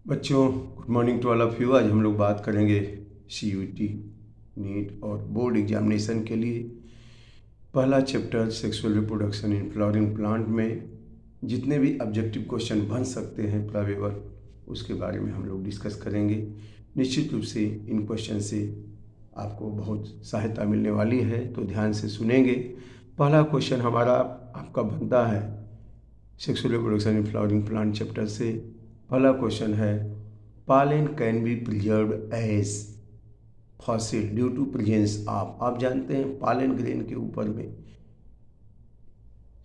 बच्चों, good morning to all of you. आज हम लोग बात करेंगे CUET, नीट और बोर्ड एग्जामिनेशन के लिए पहला chapter sexual reproduction in flowering plant में जितने भी ऑब्जेक्टिव क्वेश्चन बन सकते हैं प्रोबेबल, उसके बारे में हम लोग डिस्कस करेंगे। निश्चित रूप से इन क्वेश्चन से आपको बहुत सहायता मिलने वाली है, तो ध्यान से सुनेंगे। पहला क्वेश्चन हमारा आपका बनता है sexual reproduction in flowering plant chapter से। पहला क्वेश्चन है, pollen can be preserved as fossil due to presence of. आप जानते हैं पालन ग्रेन के ऊपर में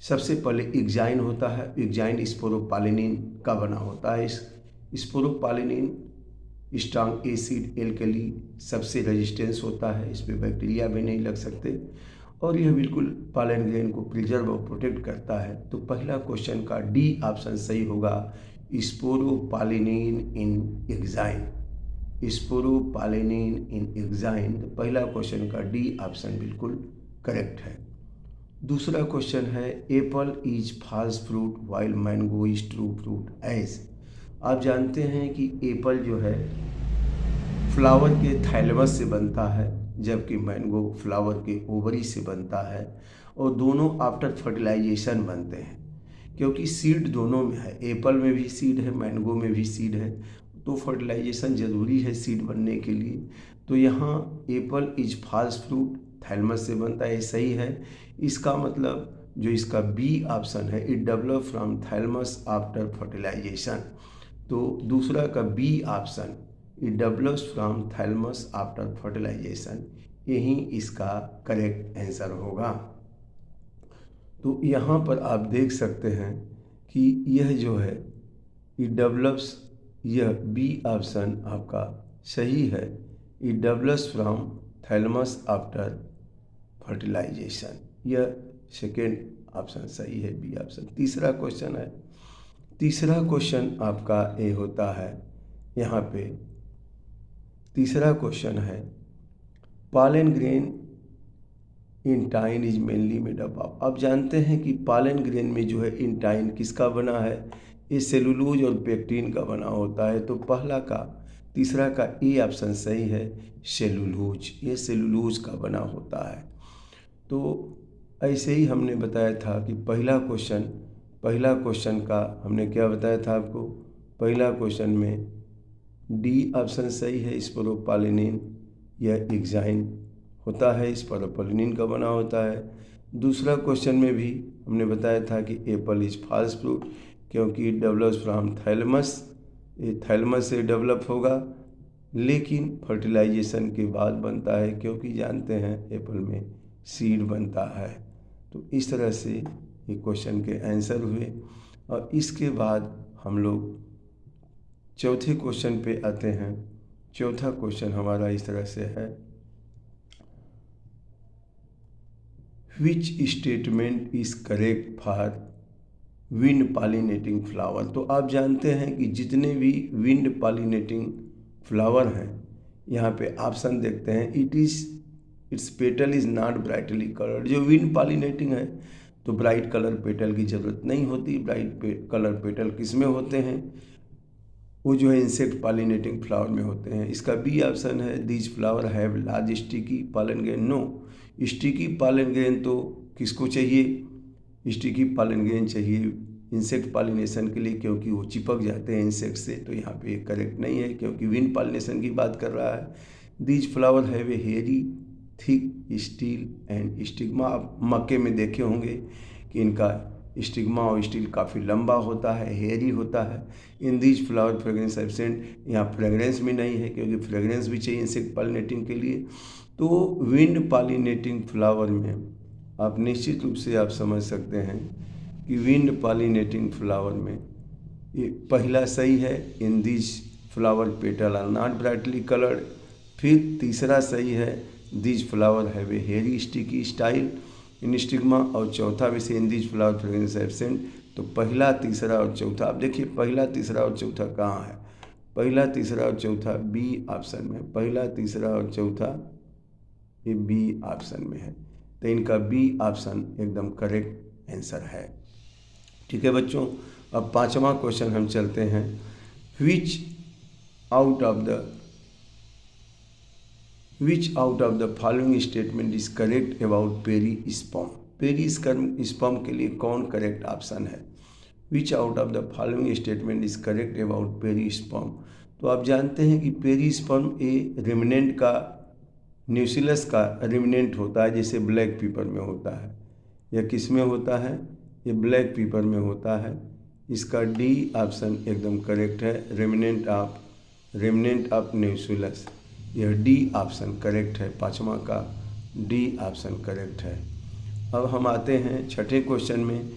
सबसे पहले एग्जाइन होता है। एग्जाइन स्पोरोपालिनिन का बना होता है। इस स्पोरोपालिनिन स्ट्रॉन्ग एसिड एल्कली सबसे रेजिस्टेंस होता है, इस पर बैक्टीरिया भी नहीं लग सकते और यह बिल्कुल पालन ग्रेन को प्रिजर्व और प्रोटेक्ट करता है। तो पहला क्वेश्चन का डी ऑप्शन सही होगा, स्पोरोपालिनिन इन एग्जाइन। स्पोरोपालिनिन इन एग्जाइन, तो पहला क्वेश्चन का डी ऑप्शन बिल्कुल करेक्ट है। दूसरा क्वेश्चन है, apple is false fruit while mango is true fruit as. आप जानते हैं कि एप्पल जो है फ्लावर के थैलेमस से बनता है, जबकि मैंगो फ्लावर के ओवरी से बनता है और दोनों आफ्टर फर्टिलाइजेशन बनते हैं। क्योंकि सीड दोनों में है, एप्पल में भी सीड है, मैंगो में भी सीड है, तो फर्टिलाइजेशन ज़रूरी है सीड बनने के लिए। तो यहाँ apple is false fruit thalamus से बनता है, सही है। इसका मतलब जो इसका बी ऑप्शन है, it develop from thalamus after fertilization. तो दूसरा का B option, it develops from thalamus after fertilization, यही इसका करेक्ट आंसर होगा। तो यहाँ पर आप देख सकते हैं कि यह जो है इट डेवलप्स, यह बी ऑप्शन आपका सही है। It develops from thalamus after fertilization, यह सेकेंड ऑप्शन सही है, बी ऑप्शन। तीसरा क्वेश्चन है, तीसरा क्वेश्चन आपका ए होता है यहाँ पे। तीसरा क्वेश्चन है, पालन grain intine is mainly made up of. आप जानते हैं कि पालन ग्रेन में जो है इंटाइन किसका बना है, ये सेलुलोज और पेक्टिन का बना होता है। तो पहला का तीसरा का ए ऑप्शन सही है, सेलुलोज, ये सेलुलोज का बना होता है। तो ऐसे ही हमने बताया था कि पहला क्वेश्चन का हमने क्या बताया था आपको, पहला क्वेश्चन में डी ऑप्शन सही है, स्पोरोपालिनिन यह एग्जाइन होता है, स्पोरोपालिनिन का बना होता है। दूसरा क्वेश्चन में भी हमने बताया था कि एप्पल इज फॉल्स फ्रूट, क्योंकि डेवलप्स फ्रॉम थैलेमस, ये थैलेमस से डेवलप होगा, लेकिन फर्टिलाइजेशन के बाद बनता है, क्योंकि जानते हैं एप्पल में सीड बनता है। तो इस तरह से ये क्वेश्चन के आंसर हुए। और इसके बाद हम लोग चौथे क्वेश्चन पे आते हैं। चौथा क्वेश्चन हमारा इस तरह से है, which statement is correct for wind pollinating flower. तो आप जानते हैं कि जितने भी विंड पॉलिनेटिंग फ्लावर हैं, यहाँ पे ऑप्शन देखते हैं, it's petal is not brightly coloured. जो विंड पॉलिनेटिंग है तो ब्राइट कलर पेटल की ज़रूरत नहीं होती। ब्राइट कलर पेटल किस में होते हैं, वो जो है इंसेक्ट पॉलिनेटिंग फ्लावर में होते हैं। इसका बी ऑप्शन है, these flower have large sticky pollen grain. No, sticky pollen grain तो किसको चाहिए, स्टिकी पॉलन ग्रेन चाहिए इंसेक्ट पॉलिनेशन के लिए, क्योंकि वो चिपक जाते हैं इंसेक्ट से। तो यहाँ पे करेक्ट नहीं है, क्योंकि विंड पॉलिनेशन की बात कर रहा है। These flower have a hairy thick steel and stigma. आप मक्के में देखे होंगे कि इनका स्टिग्मा और स्टील काफ़ी लंबा होता है, हेयरी होता है। In these flower fragrance absent, यहाँ फ्रेग्रेंस भी नहीं है, क्योंकि फ्रेग्रेंस भी चाहिए इंसेक्ट पॉलिनेटिंग के लिए। तो विंड पॉलिनेटिंग फ्लावर में आप निश्चित रूप से आप समझ सकते हैं कि विंड पॉलिनेटिंग फ्लावर में ये पहला सही है, in these flower petal are not brightly coloured. फिर तीसरा सही है, these flower have a hairy sticky style in stigma. और चौथा भी से, in these flower fragrance absent. तो पहला, तीसरा और चौथा, आप देखिए पहला, तीसरा और चौथा कहाँ है, पहला, तीसरा और चौथा बी ऑप्शन में, पहला, तीसरा और चौथा ये बी ऑप्शन में है। तो इनका बी ऑप्शन एकदम करेक्ट आंसर है। ठीक है बच्चों, अब पांचवा क्वेश्चन हम चलते हैं, विच out of the which out of the following statement is correct about perisperm? Perisperm के लिए कौन करेक्ट ऑप्शन है? विच out of the following statement is correct about perisperm? तो आप जानते हैं कि पेरिस्पर्म ए रिमिनेंट का, न्यूसिलस का रिमिनेंट होता है, जैसे ब्लैक पीपर में होता है। यह किस में होता है? ये ब्लैक पीपर में होता है। इसका डी ऑप्शन एकदम करेक्ट है, रिमिनेंट ऑफ न्यूसिलस। यह डी ऑप्शन करेक्ट है, पाँचवा का डी ऑप्शन करेक्ट है। अब हम आते हैं छठे क्वेश्चन में।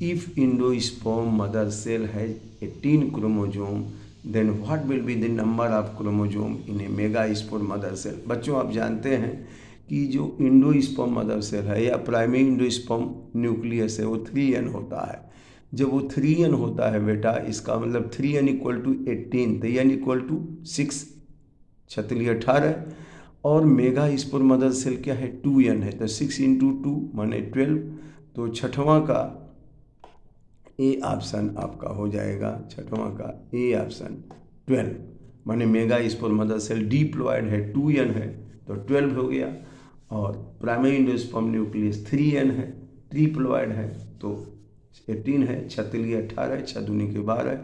If endosperm mother cell has 18 chromosome then what will be the number of chromosome in a megaspore mother cell? बच्चों आप जानते हैं कि जो इंडोस्पर्म मदर सेल है या प्राइमरी इंडोस्पर्म न्यूक्लियस है वो 3n होता है। जब वो 3n होता है बेटा, इसका मतलब 3n इक्वल टू 18, तो n इक्वल टू 6, 18, और मेगा स्पोर मदर सेल क्या है? 2n है, तो 6 इंटू 2 माने 12। तो छठवां का ए ऑप्शन आपका हो जाएगा, छठवां का ए ऑप्शन 12 माने megaspore mother cell diploid है, 2n है तो 12 हो गया, और प्राइमरी इंडोस्पर्म न्यूक्लियस 3n है, ट्रिप्लॉयड है तो 18 है, 18, 6 दूनी के 12,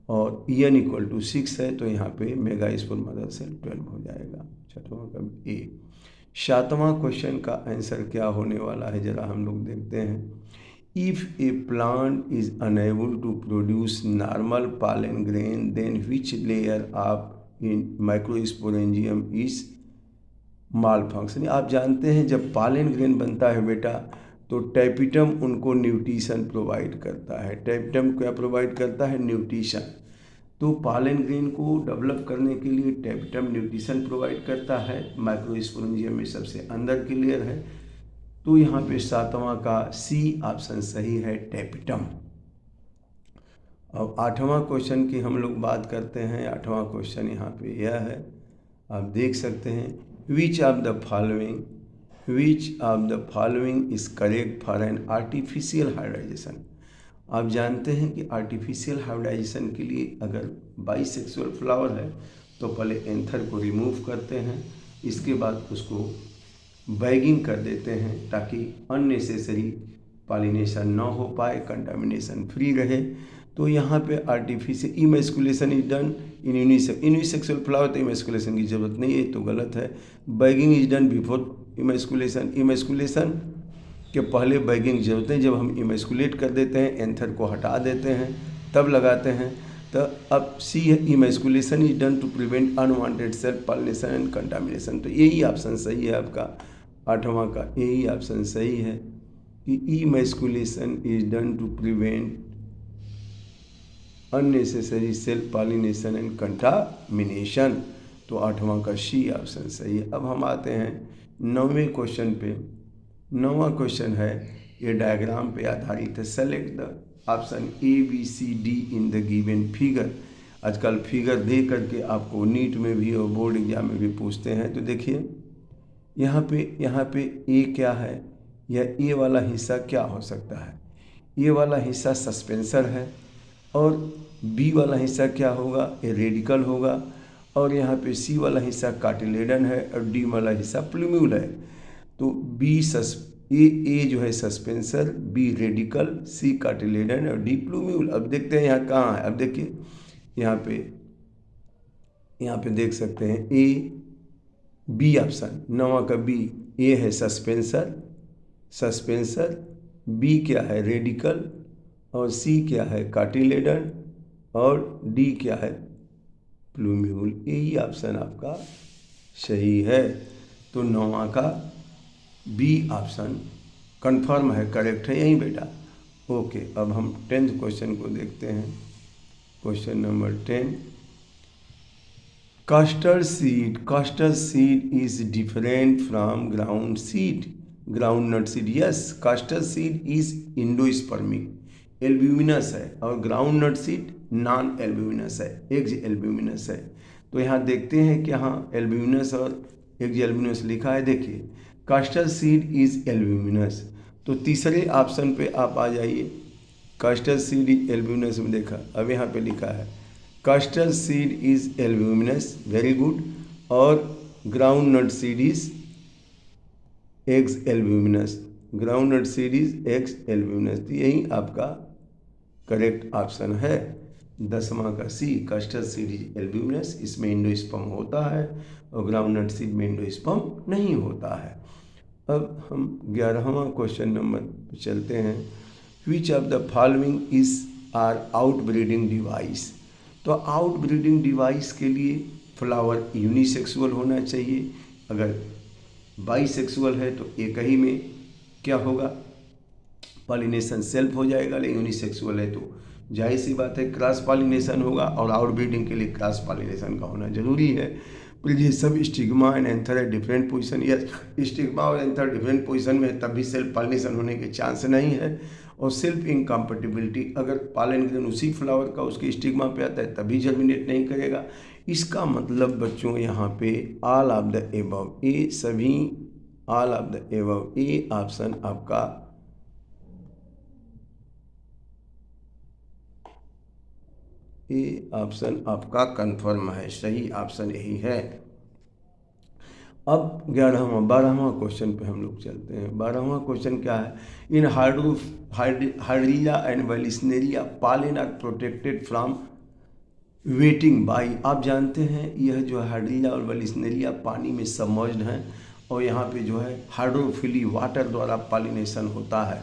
और en इक्वल टू 6 है, तो यहाँ पे मेगा स्पोर मदर सेल 12 हो जाएगा, छठवां का ए। सातवां क्वेश्चन का आंसर क्या होने वाला है जरा हम लोग देखते हैं। If a plant is unable to produce normal pollen grain then which layer of in microsporangium is malfunction? आप जानते हैं जब पॉलन ग्रेन बनता है बेटा तो टैपिटम उनको न्यूट्रिशन प्रोवाइड करता है। टैपिटम क्या प्रोवाइड करता है? न्यूट्रिशन। तो पॉलन ग्रेन को डेवलप करने के लिए टैपिटम न्यूट्रिशन प्रोवाइड करता है, माइक्रोस्पोरेंजियम में सबसे अंदर की लेयर है। तो यहाँ पे सातवां का सी ऑप्शन सही है, टैपिटम। अब आठवां क्वेश्चन की हम लोग बात करते हैं। आठवां क्वेश्चन यहाँ पे यह है, आप देख सकते हैं, which of the following is correct for an artificial hybridization? आप जानते हैं कि आर्टिफिशियल हाइब्रिडाइजेशन के लिए अगर बाइसेक्सुअल फ्लावर है तो पहले एंथर को रिमूव करते हैं, इसके बाद उसको बैगिंग कर देते हैं ताकि अननेसेसरी पॉलिनेशन ना हो पाए, कंटामिनेशन फ्री रहे। तो यहाँ पे artificial emasculation is done in unisexual flower, तो इमैस्कुलेशन की ज़रूरत नहीं है, तो गलत है। Bagging is done before emasculation, emasculation के पहले बैगिंग जरूरत है। जब हम इमैस्कुलेट कर देते हैं, एंथर को हटा देते हैं, तब लगाते हैं। तो अब सी है, emasculation is done to prevent unwanted self pollination and contamination. तो यही ऑप्शन सही है आपका, आठवां का यही ऑप्शन सही है कि emasculation is done to prevent unnecessary self pollination and contamination. तो आठवां का सी ऑप्शन सही है। अब हम आते हैं 9वें क्वेश्चन पे। 9वां क्वेश्चन है, ये डायग्राम पे आधारित है। Select the option ABCD in the given figure. आजकल फिगर दे करके आपको नीट में भी और बोर्ड एग्जाम में भी पूछते हैं। तो देखिए यहाँ पे ए क्या है, या ए वाला हिस्सा क्या हो सकता है? ए वाला हिस्सा सस्पेंसर है, और बी वाला हिस्सा क्या होगा? ये रेडिकल होगा, और यहाँ पे सी वाला हिस्सा कार्टिलेडन है, और डी वाला हिस्सा प्लूम्यूल है। तो ए जो है सस्पेंसर, बी रेडिकल, सी कार्टिलेडन और डी प्लूम्यूल। अब देखते हैं यहाँ कहाँ है। अब देखिए यहाँ पे देख सकते हैं ए बी ऑप्शन, 9वां का बी। ए है सस्पेंसर, बी क्या है? रेडिकल, और सी क्या है? कार्टिलेडन, और डी क्या है? प्लूम्यूल। यही ऑप्शन आपका सही है। तो 9वां का बी ऑप्शन कंफर्म है, करेक्ट है यही बेटा। ओके, अब हम 10th क्वेश्चन को देखते हैं। Question number 10, custard seed is different from groundnut seed. Yes, custard seed is endospermic, albuminous है, और ग्राउंडनट सीड नॉन एल्ब्यूमिनस है, एग्ज एल्ब्यूमिनस है। तो यहाँ देखते हैं कि यहाँ एल्ब्यूमिनस और एग्ज एल्ब्यूमिनस लिखा है। देखिए कस्टर्ड सीड इज एल्ब्यूमिनस, तो तीसरे ऑप्शन पे आप आ जाइए। कस्टर्ड सीड इज एल्ब्यूमिनस में देखा, अब यहाँ पे लिखा है castor seed is albuminous, very good, और groundnut seed is x albuminous, groundnut seed is x albuminous। तो यही आपका करेक्ट ऑप्शन है 10वां का सी, castor seed is albuminous, इसमें एंडोस्पर्म होता है और ग्राउंडनट सीड में एंडोस्पर्म नहीं होता है। अब हम 11वां क्वेश्चन नंबर पे चलते हैं। Which of the following is are outbreeding device. तो आउटब्रीडिंग डिवाइस के लिए फ्लावर यूनिसेक्सुअल होना चाहिए, अगर बाईसेक्सुअल है तो एक ही में क्या होगा, पॉलिनेशन सेल्फ हो जाएगा, लेकिन यूनिसेक्सुअल है तो जाहिर सी बात है क्रॉस पॉलिनेशन होगा, और आउटब्रीडिंग के लिए क्रॉस पॉलिनेशन का होना जरूरी है। पर ये सब स्टिग्मा एंड एंथर है डिफरेंट पोजीशन, या स्टिग्मा और एंथर डिफरेंट पोजीशन में है तब भी सेल्फ पॉलिनेशन होने के चांस नहीं है। और सेल्फ इनकम्पेटिबिलिटी, अगर पॉलन ग्रेन उसी फ्लावर का उसके स्टिग्मा पे आता है तभी जर्मिनेट नहीं करेगा। इसका मतलब बच्चों यहाँ पे ऑल ऑफ द एबव, ए सभी all of the above, A option आपका ए ऑप्शन आपका कंफर्म है, सही ऑप्शन यही है। अब 12वां क्वेश्चन पे हम लोग चलते हैं। 12वां क्वेश्चन क्या है, in hydrilla and vallisneria pollen are protected from wetting by. आप जानते हैं यह जो हाइड्रिला और वेलिस्नेरिया पानी में सबमर्ज्ड हैं और यहाँ पे जो है हाइड्रोफिली वाटर द्वारा पॉलिनेशन होता है।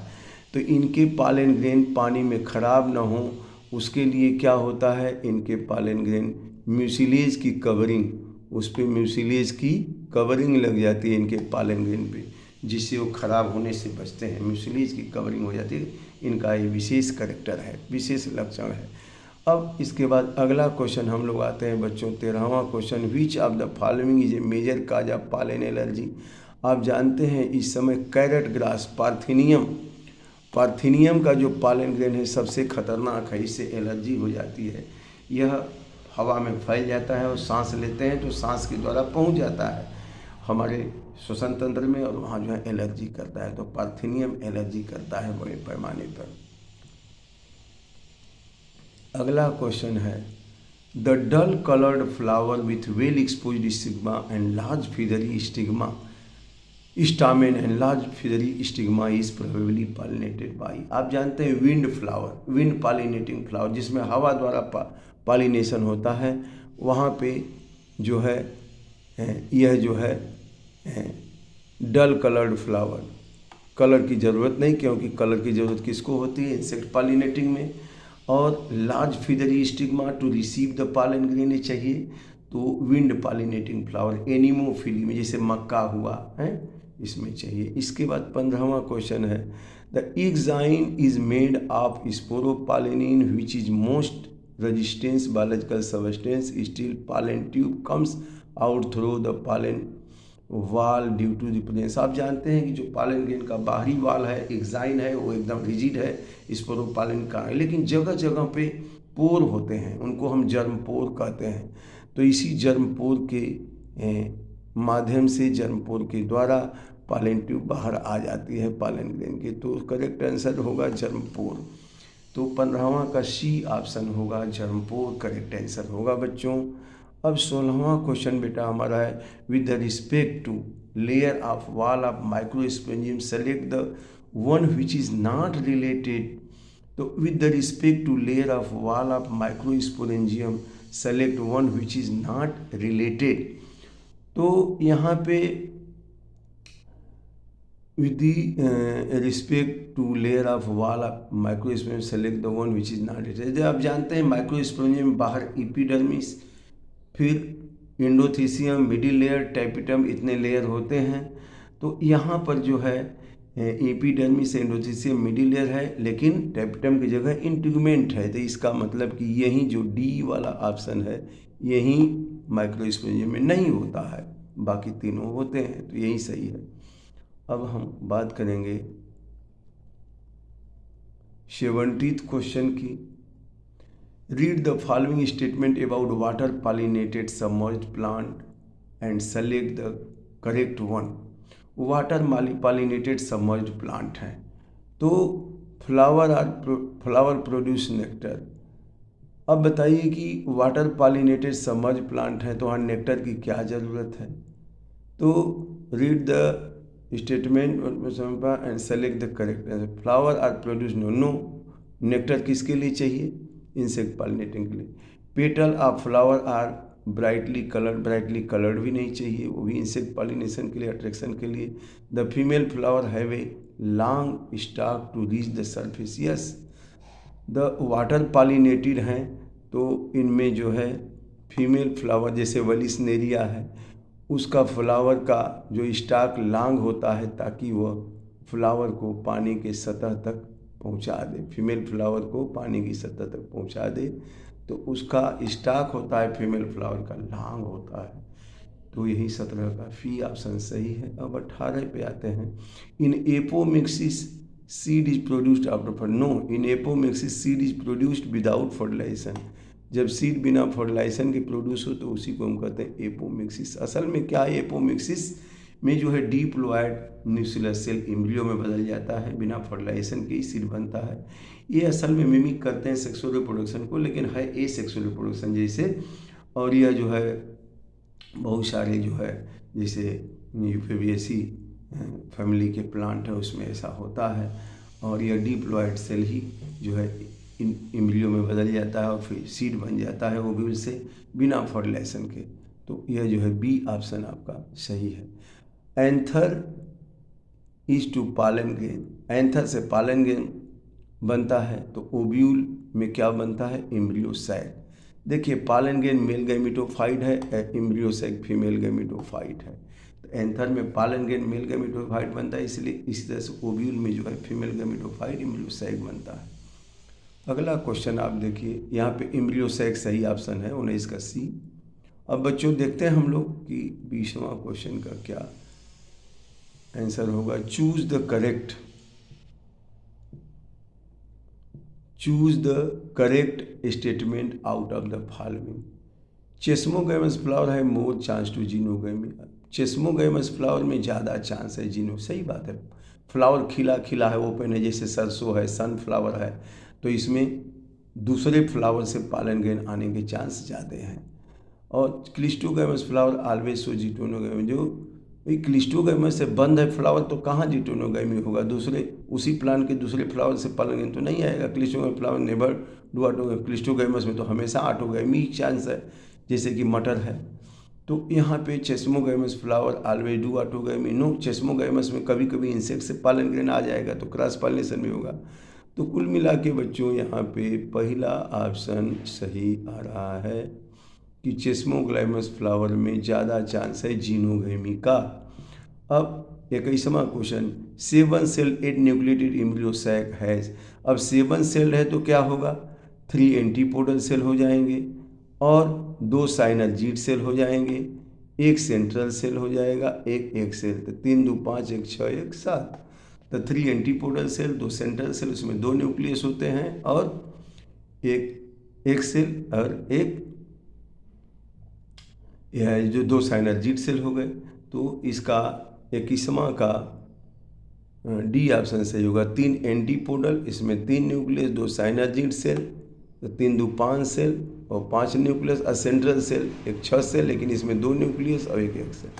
तो इनके पॉलन ग्रेन पानी में ख़राब ना हो उसके लिए क्या होता है, इनके पॉलन ग्रेन म्यूसिलेज की कवरिंग, उस पर म्यूसिलेज की कवरिंग लग जाती है इनके पॉलन ग्रेन पे, जिससे वो ख़राब होने से बचते हैं। म्यूसिलेज की कवरिंग हो जाती है, इनका ये विशेष करैक्टर है, विशेष लक्षण है। अब इसके बाद अगला क्वेश्चन हम लोग आते हैं बच्चों 13वां question, which of the following is a major cause of pollen allergy. आप जानते हैं इस समय कैरेट ग्रास पार्थिनियम का जो पॉलन ग्रेन है सबसे खतरनाक है, इससे एलर्जी हो जाती है। यह हवा में फैल जाता है और सांस लेते हैं तो सांस के द्वारा पहुंच जाता है हमारे श्वसन तंत्र में और वहाँ जो है एलर्जी करता है। तो पार्थिनियम एलर्जी करता है बड़े पैमाने पर। अगला क्वेश्चन है, the dull coloured flower with well exposed stigma and large feathery stigma, stamen and large feathery stigma is probably pollinated by. आप जानते हैं wind flower, wind pollinating flower, जिसमें हवा द्वारा पॉलिनेशन होता है, वहाँ पे जो है यह जो है डल कलर्ड फ्लावर, कलर की ज़रूरत नहीं, क्योंकि कलर की ज़रूरत किसको होती है, इंसेक्ट पॉलिनेटिंग में। और large feathery stigma to receive the pollen grain चाहिए, तो विंड पॉलिनेटिंग फ्लावर एनिमोफिली में, जैसे मक्का हुआ है, इसमें चाहिए। इसके बाद 15वां क्वेश्चन है, the exine is made of sporopollenin which is most resistance biological substance, still pollen tube comes out through the pollen wall due to the presence. आप जानते हैं कि जो पॉलन ग्रेन का बाहरी वाल है, एक्साइन है, वो एकदम रिजिड है, स्पोरोपॉलन का है, लेकिन जगह जगह पे पोर होते हैं, उनको हम जर्म पोर कहते हैं। तो इसी जर्म पोर के माध्यम से, जर्म पोर के द्वारा पॉलन ट्यूब बाहर आ जाती है पॉलन ग्रेन के। तो करेक्ट आंसर होगा जर्म पोर। तो 15वां का सी ऑप्शन होगा, जर्म पोर करेक्ट आंसर होगा बच्चों। अब 16वां क्वेश्चन बेटा हमारा है, with the respect to layer of wall of microsporangium select the one which is not related. तो with the respect to layer of wall of microsporangium select one which is not related. तो यहाँ पे with the respect to layer of wall of microsporium select the one which is not related। आप जानते हैं microsporangium में बाहर epidermis, फिर endothecium, middle layer, tapetum, इतने लेयर होते हैं। तो यहाँ पर जो है एपिडर्मिस, एंडोथीसियम, मिडिल लेयर है, लेकिन टैपिटम की जगह इंटीग्यूमेंट है। तो इसका मतलब कि यही जो डी वाला ऑप्शन है यही माइक्रोस्पोरेंजियम में नहीं होता है, बाकी तीनों होते हैं, तो यही सही है। अब हम बात करेंगे 70th क्वेश्चन की, read the following statement about water pollinated submerged plant and select the correct one. Water pollinated submerged plant हैं, तो फ्लावर प्रोड्यूस नेक्टर, अब बताइए कि वाटर पॉलिनेटेड सबमर्ज प्लांट है तो वहाँ नेक्टर की क्या ज़रूरत है। तो read the statement and select the correct. Flower are produce no, nectar किसके लिए चाहिए, इंसेक्ट पॉलिनेटिंग के लिए। Petal of flower are brightly coloured भी नहीं चाहिए, वो भी इंसेक्ट पॉलिनेशन के लिए, अट्रैक्शन के लिए। The female flower have a long stalk to reach the surface, yes. The water pollinated हैं तो इनमें जो है फीमेल फ्लावर जैसे वलिसनेरिया है, उसका फ्लावर का जो स्टाक लॉन्ग होता है ताकि वह फ्लावर को पानी के सतह तक पहुंचा दे, फीमेल फ्लावर को पानी की सतह तक पहुंचा दे, तो उसका स्टाक होता है फीमेल फ्लावर का लॉन्ग होता है। तो यही 17 का सी ऑप्शन सही है। अब 18 पे आते हैं। In apomixis seed is produced after, no, in apomixis seed is produced without fertilization. जब सीड बिना फर्टिलाइजेशन के प्रोड्यूस हो तो उसी को हम कहते हैं एपोमिक्सिस। असल में क्या है, एपोमिक्सिस में जो है डिप्लॉयड न्यूक्लियर सेल एम्ब्रियो में बदल जाता है, बिना फर्टिलाइजेशन के ही सीड बनता है। ये असल में मिमिक करते हैं सेक्सुअल रिप्रोडक्शन को, लेकिन है ए सेक्सुअल रिप्रोडक्शन जैसे। और यह जो है बहुत सारे जो है जैसे यूफेबिएसी फैमिली के प्लांट है उसमें ऐसा होता है। और यह डिप्लॉयड सेल ही जो है इन एम्ब्रियो में बदल जाता है और फिर सीड बन जाता है, वो भी उससे बिना फर्टिलाइजेशन के। तो यह जो है बी ऑप्शन आपका सही है। एंथर इज टू पालन ग्रेन, एंथर से पालन ग्रेन बनता है तो ओव्यूल में क्या बनता है, एम्ब्रियो सैक। देखिए पालन ग्रेन मेल गैमेटोफाइट है, एम्ब्रियो सैक फीमेल गैमेटोफाइट है। तो एंथर में पालन ग्रेन मेल गैमेटोफाइट बनता है, इसलिए इसी तरह से ओव्यूल में जो है फीमेल गैमेटोफाइट एम्ब्रियो सैक बनता है। अगला क्वेश्चन आप देखिए, यहाँ पे एम्ब्रियो सैक सही ऑप्शन है 19 का सी। अब बच्चों देखते हैं हम लोग कि 20वां क्वेश्चन का क्या आंसर होगा। Choose the correct statement out of the following. Chasmogamous flower है more chance to geitonogamy, chasmogamous flower में ज़्यादा चांस है जीनो, सही बात है। फ्लावर खिला खिला है, ओपन है, जैसे सरसों है, सनफ्लावर है, तो इसमें दूसरे फ्लावर से पालन ग्रेन आने के चांस ज़्यादा हैं। और क्लिस्टोगैमस फ्लावर ऑलवेज सो जिटोनोगैमी, जो भाई क्लिस्टोगैमस से बंद है फ्लावर तो कहाँ जिटोनोगैमी होगा, दूसरे उसी प्लांट के दूसरे फ्लावर से पालन ग्रेन तो नहीं आएगा। Cleistogamous flower never do autogamy, cleistogamous में तो हमेशा ऑटोगैमी चांस है, जैसे कि मटर है। तो यहाँ पे chasmogamous flower always do autogamy, no, chasmogamous में कभी कभी इंसेक्ट से पालन ग्रेन आ जाएगा तो क्रॉस पॉलिनेशन में होगा। तो कुल मिला के बच्चों यहाँ पे पहला ऑप्शन सही आ रहा है कि चेस्मोग्लाइमस फ्लावर में ज़्यादा चांस है जीनोगैमी का। अब 21वां question, 7 cell 8 nucleated embryo sac has. अब 7 सेल है तो क्या होगा, 3 एंटीपोडल सेल हो जाएंगे और 2 साइनर्जीड सेल हो जाएंगे, 1 सेंट्रल सेल हो जाएगा, एक सेल, तो 3 2 5 1 6 1 7। तो 3 एंटीपोडल सेल, 2 सेंट्रल सेल, उसमें 2 न्यूक्लियस होते हैं और एक सेल और एक यह जो 2 साइनर्जीड सेल हो गए। तो इसका 21वां का डी ऑप्शन सही होगा। 3 एंटीपोडल, इसमें 3 न्यूक्लियस, 2 साइनर्जीड सेल, तो 3 2 5 सेल और 5 न्यूक्लियस, और सेंट्रल सेल एक 6 सेल, लेकिन इसमें 2 न्यूक्लियस और एक सेल।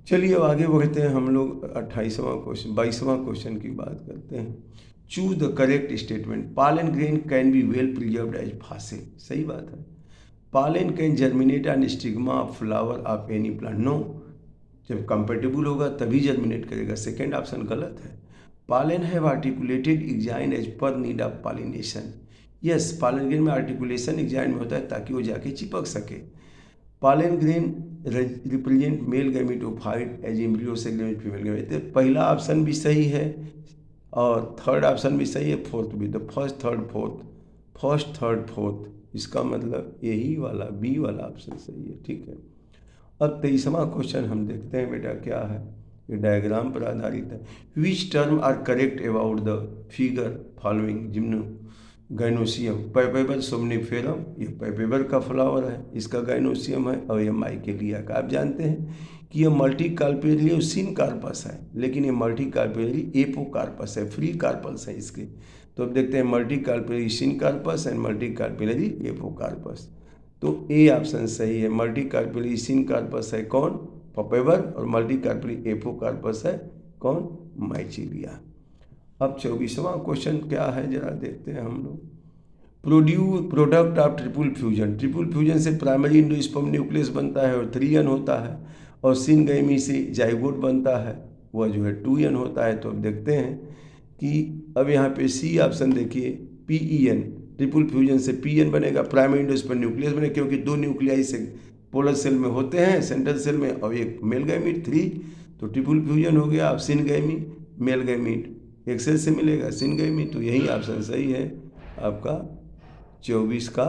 चलिए अब आगे बढ़ते हैं हम लोग 22वां क्वेश्चन की बात करते हैं। Choose the correct statement. Pollen grain can be well preserved as fossil, सही बात है। Pollen can germinate on stigma of flower of any plant, no, जब कंपेटेबल होगा तभी जर्मिनेट करेगा, सेकेंड ऑप्शन गलत है। Pollen have articulated exine as per need of pollination, yes, pollen grain में आर्टिकुलेशन एग्जाइन में होता है ताकि वो जाके चिपक सके। Pollen grain represent male gametophyte as embryo से फीमेल गैमेट, तो पहला ऑप्शन भी सही है और थर्ड ऑप्शन भी सही है, फोर्थ भी। तो फर्स्ट थर्ड फोर्थ, इसका मतलब यही वाला बी वाला ऑप्शन सही है, ठीक है। अब 23वां क्वेश्चन हम देखते हैं बेटा क्या है, ये डायग्राम पर आधारित है। Which term are correct about the figure following जिम्नो गाइनोसियम। पैपेबर सोमनिफेरम, ये पैपेबर का फ्लावर है, इसका गाइनोसियम है, और ये माइकेलिया का। आप जानते हैं कि ये मल्टी कार्पेलियो सिन कार्पस है, लेकिन ये मल्टी कार्पेली एपोकार्पस है, फ्री कार्पल्स है इसके। तो अब देखते हैं multi carpellary syncarpous and multi carpellary apocarpous. तो ए ऑप्शन सही है, मल्टी कार्पेलरी सिनकार्पस है कौन, पपेवर, और मल्टी कार्पेलरी एपोकार्पस है कौन, माइचीलिया। अब 24वां क्वेश्चन क्या है जरा देखते हैं हम लोग। Product of triple fusion, triple fusion से प्राइमरी इंडोस्पर्म न्यूक्लियस बनता है और 3n होता है, और सिनगैमी से जाइगोट बनता है, वह जो है 2n होता है। तो अब देखते हैं कि अब यहाँ पे सी ऑप्शन देखिए, PEN, ट्रिपल फ्यूजन से PN बनेगा, प्राइमरी इंडोस्पर्म न्यूक्लियस बनेगा, क्योंकि 2 न्यूक्लियाई से पोलर सेल में होते हैं, सेंट्रल सेल में, और एक मेल गैमीट 3, तो ट्रिपल फ्यूजन हो गया। अब सिनगैमी मेल गैमीट एक सेल से मिलेगा सिनगैमी, तो यही ऑप्शन सही है आपका 24 का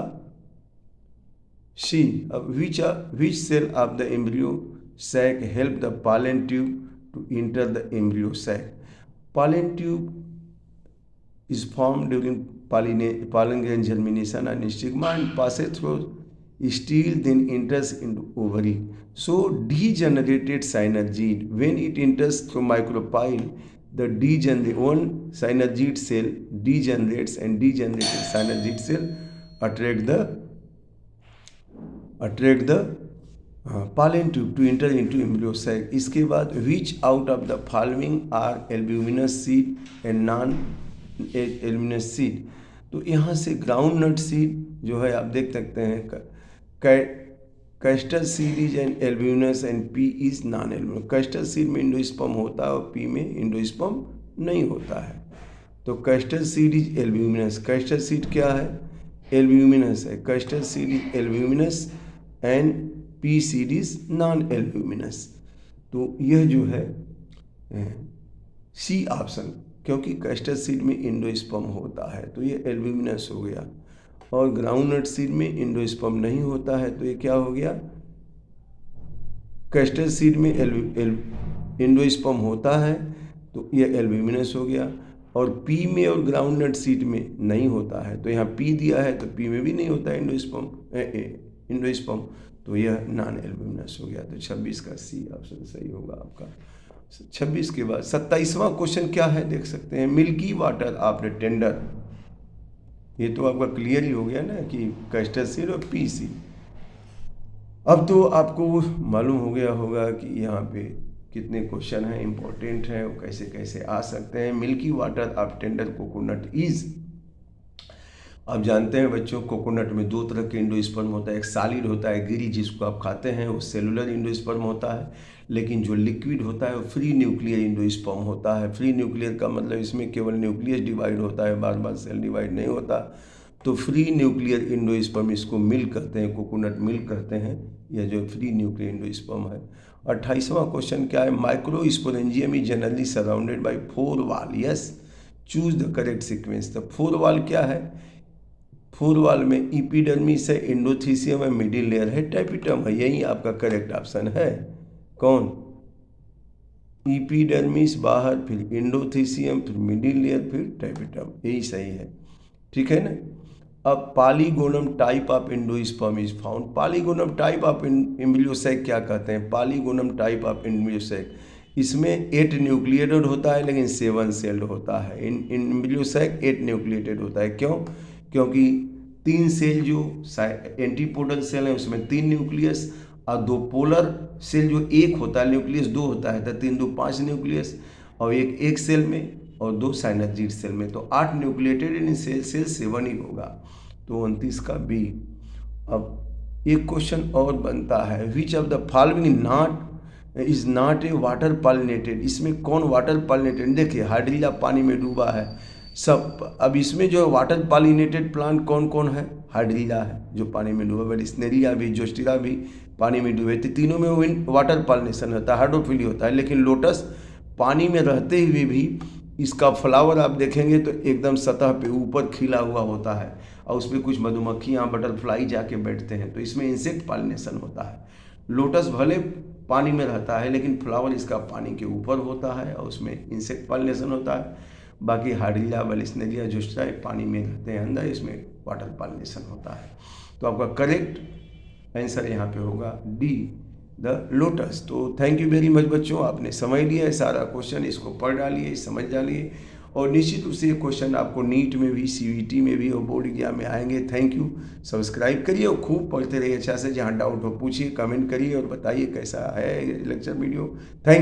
सी। अब which cell of the embryo sac help the pollen tube to enter the embryo sac. Pollen tube is formed during pollen grain germination and stigma and passes through steel, then enters into ovary. So degenerated synergid, when it enters through micropyle, the one synergid cell degenerates, and degenerated synergid cell attract the pollen tube to enter into embryo sac. इसके बाद which out of the following are albuminous seed and non albuminous seed. तो यहाँ से ground नट seed जो है आप देख सकते हैं, castor seed is an albuminous and P is non albuminous. Castor seed में इंडोस्पर्म होता है और पी में इंडोस्पर्म नहीं होता है। तो castor seed is albuminous, castor seed क्या है, एल्ब्यूमिनस है, castor seed is albuminous and P seed is non albuminous. तो यह जो है सी ऑप्शन, क्योंकि कैस्टर सीड में इंडोस्पर्म होता है तो ये एल्ब्यूमिनस हो गया, और ग्राउंडनट सीड में इंडोस्पर्म नहीं होता है तो ये क्या हो गया, कैस्टर सीड में इंडोस्पर्म होता है तो ये एल्ब्यूमिनस हो गया, और पी में और ग्राउंडनट सीड में नहीं होता है, तो यहाँ पी दिया है तो पी में भी नहीं होता है इंडोस्पर्म, तो यह नॉन एल्ब्यूमिनस हो गया। तो 26 का सी ऑप्शन सही होगा आपका। 26 के बाद 27वां क्वेश्चन क्या है देख सकते हैं, milky water of the tender. ये तो आपका क्लियर ही हो गया ना कि कैस्टर सीड और पी सीड। अब तो आपको मालूम हो गया होगा कि यहाँ पे कितने क्वेश्चन हैं, इंपॉर्टेंट हैं, और कैसे कैसे आ सकते हैं। Milky water of tender coconut is, आप जानते हैं बच्चों कोकोनट में 2 तरह के इंडोस्पर्म होता है, एक सॉलिड होता है गिरी जिसको आप खाते हैं वो सेलुलर इंडोस्पर्म होता है, लेकिन जो लिक्विड होता है वो फ्री न्यूक्लियर इंडोस्पर्म होता है। फ्री न्यूक्लियर का मतलब इसमें केवल न्यूक्लियस डिवाइड होता है, बार बार सेल डिवाइड नहीं होता। तो फ्री न्यूक्लियर इंडोस्पर्म इसको मिल्क कहते हैं, कोकोनट मिल्क कहते हैं, यह जो फ्री न्यूक्लियर इंडोस्पर्म है। 28वां क्वेश्चन क्या है, microsporangium is generally surrounded by 4 wall. Yes, choose the correct sequence. तो 4 वॉल क्या है, 4 वॉल में इपिडर्मिस है, एंडोथीसियम है, मिडिल लेयर है, टैपिटम है, यही आपका करेक्ट ऑप्शन है। कौन, इपिडर्मिस बाहर, फिर एंडोथीसियम, फिर मिडिल लेयर, फिर टैपिटम, यही सही है, ठीक है ना। अब polygonum type of endosperm is found. Polygonum type of embryo sac क्या कहते हैं, पॉलीगोनम टाइप ऑफ एम्ब्रियोसैक, इसमें 8 न्यूक्लिएटेड होता है लेकिन 7 सेल्ड होता है। एम्ब्रियोसैक 8 न्यूक्लिएटेड होता है, क्यों, क्योंकि 3 सेल जो एंटीपोडल सेल है उसमें 3 न्यूक्लियस, और 2 पोलर सेल जो 1 होता है, न्यूक्लियस 2 होता है, तो 3 2 5 न्यूक्लियस, और एक सेल में और 2 साइनर्जिड सेल में, तो 8 न्यूक्लिएटेड इन सेल 7 ही होगा। तो 29 का बी। अब एक क्वेश्चन और बनता है, विच of the following is not a water pollinated. इसमें कौन वाटर पॉलिनेटेड, देखिए हाइड्रिला पानी में डूबा है सब। अब इसमें जो वाटर पॉलिनेटेड प्लांट कौन कौन है, हाइड्रिला है जो पानी में डूबा, वेलिस्नेरिया भी, जोस्टिरा भी पानी में डूबे, तो तीनों में वाटर पॉलिनेशन होता है, हाइड्रोफिली होता है। लेकिन लोटस पानी में रहते हुए भी इसका फ्लावर आप देखेंगे तो एकदम सतह पे ऊपर खिला हुआ होता है, और उसमें कुछ मधुमक्खियाँ बटरफ्लाई जाके बैठते हैं, तो इसमें इंसेक्ट पॉलिनेशन होता है। लोटस भले पानी में रहता है लेकिन फ्लावर इसका पानी के ऊपर होता है और उसमें इंसेक्ट पॉलिनेशन होता है। बाकी हाइड्रिला, वेलिस्नेरिया, जोस्टिरा पानी में रहते हैं अंदर, इसमें वाटर पॉलिनेशन होता है। तो आपका करेक्ट आंसर यहाँ पे होगा डी, द लोटस। तो थैंक यू वेरी मच बच्चों, आपने समझ लिया है सारा क्वेश्चन, इसको पढ़ डालिए, समझ डालिए, और निश्चित रूप से ये क्वेश्चन आपको नीट में भी, सीयूईटी में भी और बोर्ड एग्जाम में आएंगे। Thank you. सब्सक्राइब करिए और खूब पढ़ते रहिए अच्छा से। जहाँ डाउट हो पूछिए, कमेंट करिए और बताइए कैसा है लेक्चर वीडियो। थैंक